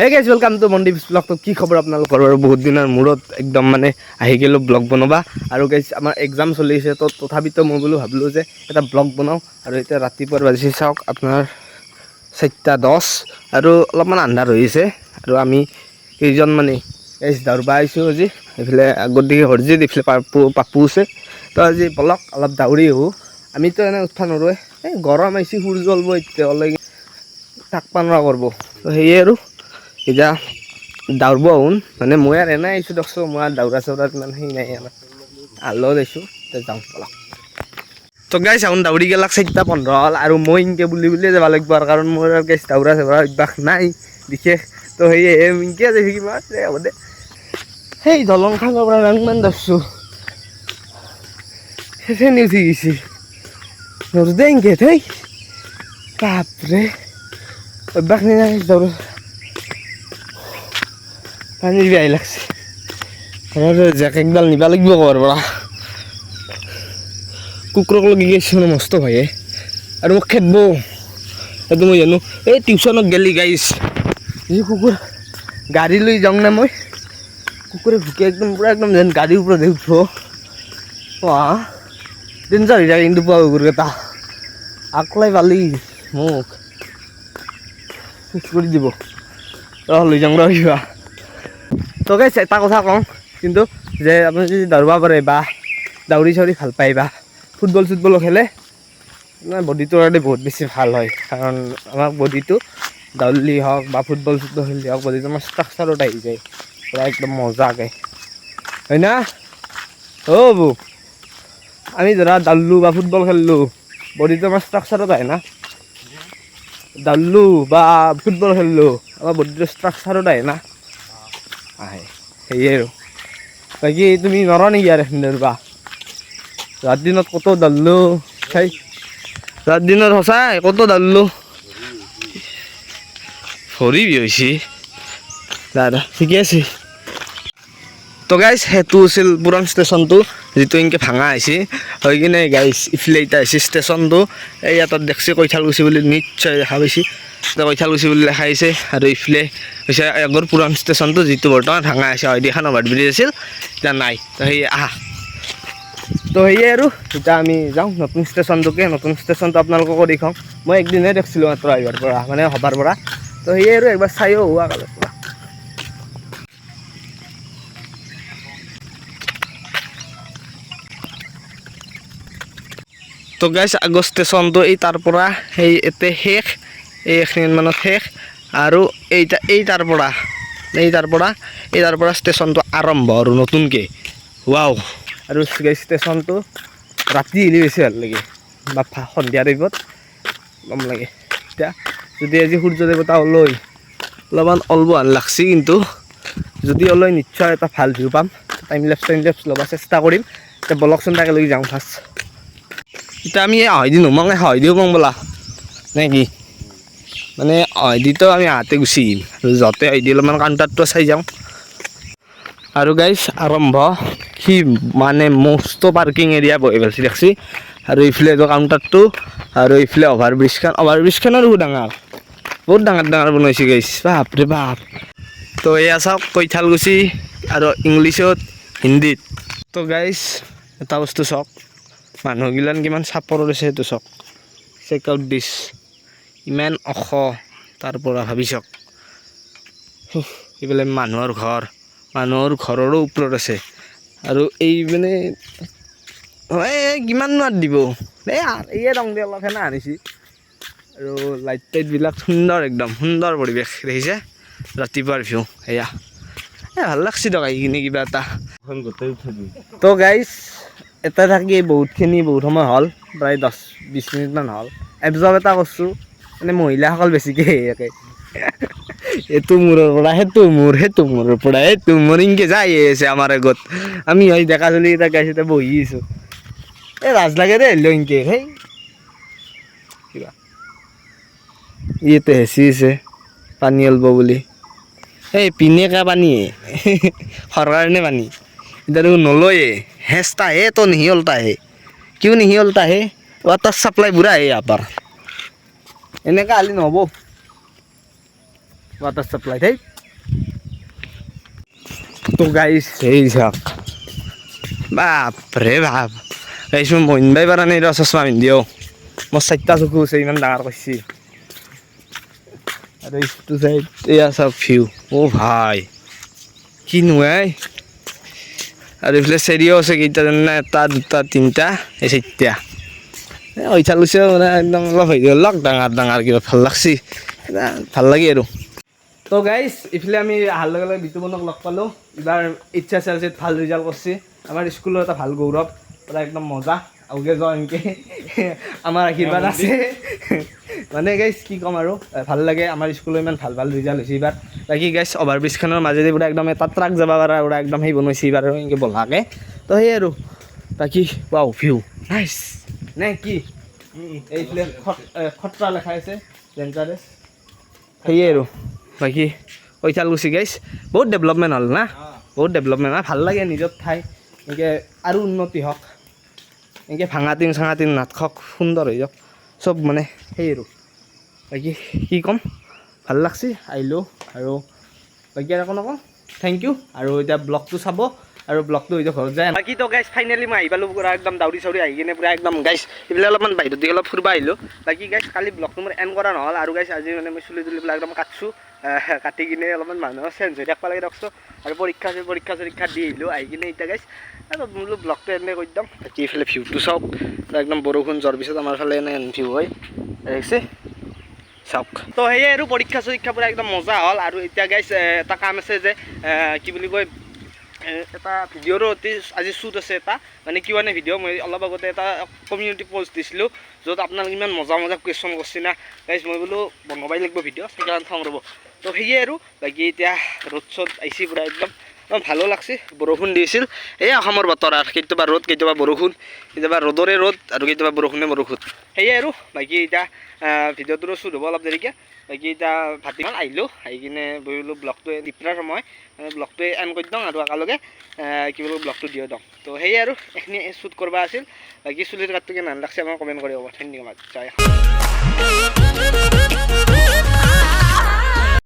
Hey guys welcome to Mandeep blog. তো কি খবৰ আপোনালোকৰ? আৰু বহুত দিনৰ মূৰত একদম মানে আহি গ'লোঁ ব্লগ বনাবা। আৰু গাইজ আমাৰ এক্সাম চলি আছে, তো তথাপিতো মই ভাবিলোঁ যে এটা ব্লগ বনাওঁ। আৰু এতিয়া ৰাতিপুৱাৰ বাজিছে চাওক আপোনাৰ 4:10 আৰু অলপমান আন্ধাৰ হৈ আছে। আৰু আমি কেইজন মানে গাইজ দৌৰবা আহিছোঁ আজি। এইফালে গতিকে হৰজিত, এইফালে পাপু আছে। তো আজি বলক অলপ দাউৰি আহোঁ। আমিতো এনেই উঠবা নৰোৱে, এই গৰম আহিছে, সূৰ্য ওলাব এতিয়া অলপ থাকবা নোৱাৰা কৰিব। তো সেয়ে আৰু এতিয়া দাউৰব আহোঁ। মানে মই আৰু এনেই আহিছোঁ দিয়কচোন, মই আৰু দাউৰা চাউৰাত ইমান সেই নাই, আমাৰ আলহী আহিছোঁ, যাওঁ বলক। তো গাইজ আহোঁ দাউৰি গেলাক 4:15 হ'ল। আৰু মই ইনকে বুলিয়ে যাব লাগিব, কাৰণ মোৰ আৰু গাইজ দাউৰা চাউৰা অভ্যাস নাই বিশেষ। তো সেয়ে ইনকে যাই থাকিম আৰু হ'ব দে। সেই দলংখনৰ পৰা ইমান ধৰছোঁ, সেইখিনি উঠি গৈছে নৰো দে ইনকে থৈ বাপৰে, অভ্যাস নাই দৌৰা। পানীৰ বেয়াই লাগছে, জেকেটডাল নিবা লাগিব ক'ৰবাৰ পৰা। কুকুৰক লাগি গৈছে মানে মস্ত ভয়ে, আৰু মোক খেদব সেইটো মই জানো। এই টিউশ্যনত গেলি গাইছ যি কুকুৰ গাড়ী লৈ যাওঁ না মই, কুকুৰে ভুকে একদম পূৰা একদম যেন গাড়ীৰ ওপৰত উঠিব। ডেঞ্জাৰ হৈ যায় কিন্তু পুৱা কুকুৰকেইটা, আকলাই পালি মোক শেষ কৰি দিব। লৈ যাওঁ ৰ কিবা। তো গাইছ এটা কথা কওঁ কিন্তু, যে আপুনি যদি দৌৰিব পাৰে বা দাউৰি চাউৰি ভাল পায় বা ফুটবল চুটবলো খেলে, মানে বডিটোৰ কাৰণে বহুত বেছি ভাল হয়। কাৰণ আমাৰ বডিটো দাউৰিলেই হওক বা ফুটবল চুটবল খেলিলেই হওক, বডিটো আমাৰ ষ্ট্ৰাকচাৰত আহি যায় পূৰা একদম মজাকৈ, হয় না বৌ? আমি ধৰা দাউৰিলোঁ বা ফুটবল খেলিলোঁ, বডিটো আমাৰ ষ্ট্ৰাকচাৰত আহে না। দাউৰিলোঁ বা ফুটবল খেলিলোঁ, আমাৰ বডিটো ষ্ট্ৰাকচাৰত আহে না। আহে সেয়ে আৰু বাকী তুমি নৰা নেকি আৰু এখন দৌৰিবা? ৰাত দিনত ক'ত দৌৰিলোঁ, সেই ৰাত দিনত সঁচাই ক'ত দৌৰিলোঁ, ভৰি বিষ হৈছে দাদা। ঠিকে আছে। তো গাইজ সেইটো আছিল পুৰণ ষ্টেচনটো, যিটো এনেকৈ ভাঙা হৈছে হৈ কিনে গাইজ ইফালে এতিয়া হৈছে ষ্টেচনটো। এই ইয়াত দেখছি কৈঠালকুছি বুলি নিশ্চয় দেখা পাইছে, কৈঠালকুছি বুলি লেখা আহিছে। আৰু ইফালে হৈছে আগৰ পুৰণ ষ্টেচনটো, যিটো বৰ্তমান ভাঙা হৈছে। হয়তো এখন অভাৰব্ৰিজ আছিল, এতিয়া নাই। তো সেয়ে তো সেয়ে আৰু এতিয়া আমি যাওঁ নতুন ষ্টেচনটোকে। নতুন ষ্টেচনটো আপোনালোককো দেখাওঁ। মই একদিনহে দেখিছিলোঁ মাত্ৰ আহিবাৰ পৰা, মানে হবাৰ পৰা। তো সেয়ে আৰু একবাৰ চাইও হোৱা কালৰ পৰা। তো গাইছ আগৰ ষ্টেচনটো এই তাৰ পৰা সেই এতে শেষ, এই এখিনিমানত শেষ। আৰু এই তাৰ পৰা ষ্টেচনটো আৰম্ভ আৰু নতুনকৈ ৱাও। আৰু ষ্টেচনটো ৰাতি হ'লে বেছি ভাল লাগে, বা সন্ধিয়া টাইমত গম লাগে। এতিয়া যদি আজি সূৰ্য দেৱতা ওলাই অলপমান ওলাব হেন লাগছি, কিন্তু যদি ওলাই নিশ্চয় এটা ভাল ভিউ পাম। টাইম লেপছ ল'ব চেষ্টা কৰিম। এতিয়া বলকচোন তাকে লৈ যাওঁ ফাৰ্ষ্ট। এতিয়া আমি হয়দি নোমাওঁ, হয়দিও পাওঁ বোলা নে কি? মানে হয়দিতো আমি আহাতে গুচি আহিম, আৰু যাওঁতে হয়দি অলপমান কাউণ্টাৰটো চাই যাওঁ। আৰু গাইছ আৰম্ভ সি মানে মস্ত পাৰ্কিং এৰিয়া বহি পেলাইছে দেখছি। আৰু ইফালে কাউণ্টাৰটো, আৰু ইফালে অভাৰব্ৰিজখনো বহুত ডাঙৰ বনাইছে গাইছ, বাপৰে বাপ। তো এয়া চাওক কৈঠালকুছি, আৰু ইংলিছত হিন্দীত। তো গাইছ এটা বস্তু চাওক, মানুহগিলান কিমান চাপৰত আছে সেইটো চাওক। চেক আউট দিছ, ইমান ওখ তাৰ পৰা ভাবি চাওক। এইফালে মানুহৰ ঘৰৰো ওপৰত আছে। আৰু এই মানে কিমান নো দিব, এই ৰং দি অলপ সেনা আনিছে। আৰু লাইট টাইটবিলাক সুন্দৰ, একদম সুন্দৰ পৰিৱেশ দেখিছে। ৰাতিপুৱাৰ ভিউ এয়া, ভাল লাগছে দিয়ক আহি কিনে কিবা এটা। তো গাইছ এটা থাকি বহুত সময় হ'ল, প্ৰায় 10-20 মিনিটমান হ'ল। এবজৰ্ব এটা কৰিছোঁ, মানে মহিলাসকল বেছিকৈ ইয়াতে এইটো মূৰৰ পৰা সেইটো মূৰৰ পৰা এইটো মূৰ ইনকে যাই আছে আমাৰ আগত। আমি ডেকা চলিকেইটা গাইছ এতিয়া বহি আছোঁ। এই লাজ লাগে দেই ইনকে, সেই কিবা ইয়াতে হেঁচি আছে পানী ওলাব বুলি। এই পিনেকা পানী কাৰণে পানী এতিয়া দেখোন নলয়ে, হেঁচতা হে তো नहीं होता है, क्यों नहीं होता है? वाटर सप्लाई बुरा है यहाँ पर, এনেকা হ'লে নহ'ব। वाटर सप्लाई थे तो गाइस এই যাক বাপৰে বাপ গাইস মই মইনবাই পাৰা নাই ৰ চশমা পিন্ধিও মোৰ চাইটা চকু আছে ইমান ডাঙৰ কৰিছি আৰু ইটো সাইড এয়া সব ভিউ ও ভাই কি নুৱাই আৰু ইফালে চেৰিও আছে কেইটা না এটা দুটা তিনটা এই চাইটা ওই চালুছে মানে একদম অলপ হৈ গ'ল ডাঙৰ ডাঙৰ কিবা ভাল লাগছি ভাল লাগি আৰু তো গাইস ইফালে আমি আহাৰ লগে লগে বিতুবনক লগ পালোঁ এইবাৰ HSLCত ভাল ৰিজাল্ট কৰিছে আমাৰ স্কুলৰ এটা ভাল গৌৰৱ পুৰা একদম মজা আউগে যাওঁ এনেকৈ আমাৰ আশীৰ্বাদ আছে মানে গাইছ কি ক'ম আৰু ভাল লাগে আমাৰ স্কুলৰ ইমান ভাল ভাল ৰিজাল্ট হৈছে এইবাৰ বাকী গাইছ অভাৰব্ৰিজখনৰ মাজেদি পুৰা একদম এটা ট্ৰাক যাব পৰা পুৰা একদম সেই বনাইছে এইবাৰ আৰু এনেকৈ বঢ়াকৈ তো সেই আৰু বাকী ৱাও ভিউ নাইচ নে কি এইফালে খটৰা লেখা আছে ডেঞ্জাৰাছ সেয়ে আৰু বাকী কৈঠালকুছি গাইছ বহুত ডেভেলপমেণ্ট হ'ল না বহুত ডেভেলপমেণ্ট ভাল লাগে নিজৰ ঠাই এনেকৈ আৰু উন্নতি হওক এনেকৈ ভাঙাটিং চাঙাটিং নাটক সুন্দৰ হৈ যাওক চব মানে সেই আৰু বাকী কি ক'ম ভাল লাগছি আহিলোঁ আৰু বাকী আৰু একো নকওঁ থেংক ইউ আৰু এতিয়া ব্লগটো চাব আৰু ব্লগটো এতিয়া ঘৰত যায় বাকী তো গাইছ ফাইনেলি মই আহি পালোঁ পূৰা একদম দাউৰি চাউৰি আহি কিনে পূৰা একদম গাইছ এইবিলাক অলপমান বাহিৰত দি অলপ ফুৰিব আহিলোঁ বাকী গাইছ কালি ব্লগটো মোৰ এণ্ড কৰা নহ'ল আৰু গাইছ আজি মানে মই চুলি তুলিবিলাক একদম কাটছোঁ কাটি কিনে অলপমান মানুহৰ চেঞ্জ হৈ থাকিব লাগে দিয়কচোন আৰু পৰীক্ষা চৰীক্ষা দি আহিলোঁ আহি কিনে এতিয়া গাইছ আৰু বোলো ব্লগটো এনে কৰি দিম বাকী এইফালে ভিউটো চাওক একদম বৰষুণ যোৱাৰ পিছত আমাৰ ফালে এনে ভিউ হয় দেখিছে চাওক তো সেয়ে আৰু পৰীক্ষা চৰীক্ষা পূৰা একদম মজা হ'ল আৰু এতিয়া গাইছ এটা কাম আছে যে কি বুলি কয় এটা ভিডিঅ'ৰো অতি আজি শ্বুট আছে এটা মানে কি মানে ভিডিঅ' মই অলপ আগতে এটা কমিউনিটি পষ্ট দিছিলোঁ য'ত আপোনালোকে ইমান মজা মজা কুৱেশ্যন কৰিছে না গাইছ মই বোলো বনাবই লাগিব ভিডিঅ' সেইকাৰণে থওঁ ৰ'ব তো সেয়ে আৰু বাকী এতিয়া ৰ'দ চ'দ আহিছে পূৰা একদম ভালো লাগছে বৰষুণ দিছিল এই অসমৰ বতৰ আৰু কেতিয়াবা ৰ'দ কেতিয়াবা বৰষুণ কেতিয়াবা ৰ'দৰে ৰ'দ আৰু কেতিয়াবা বৰষুণে বৰষুণ সেয়ে আৰু বাকী এতিয়া ভিডিঅ'টোৰো শ্বুট হ'ব অলপ দেৰিকৈ বাকী এতিয়া ভাটিমান আহিলোঁ আহি কিনে বহিলোঁ ব্লগটোৱে দিপৰাৰ সময় ব্লগটোৱে এণ্ড কৰি দিওঁ আৰু একেলগে কি বুলি ব্লগটো দিওঁ দিওঁ তো সেয়ে আৰু এইখিনি শ্বুট কৰিব আছিল বাকী চুলিৰ কাটটো কেনে লাগছে আমাক কমেণ্ট কৰিব ধন্যবাদ জয়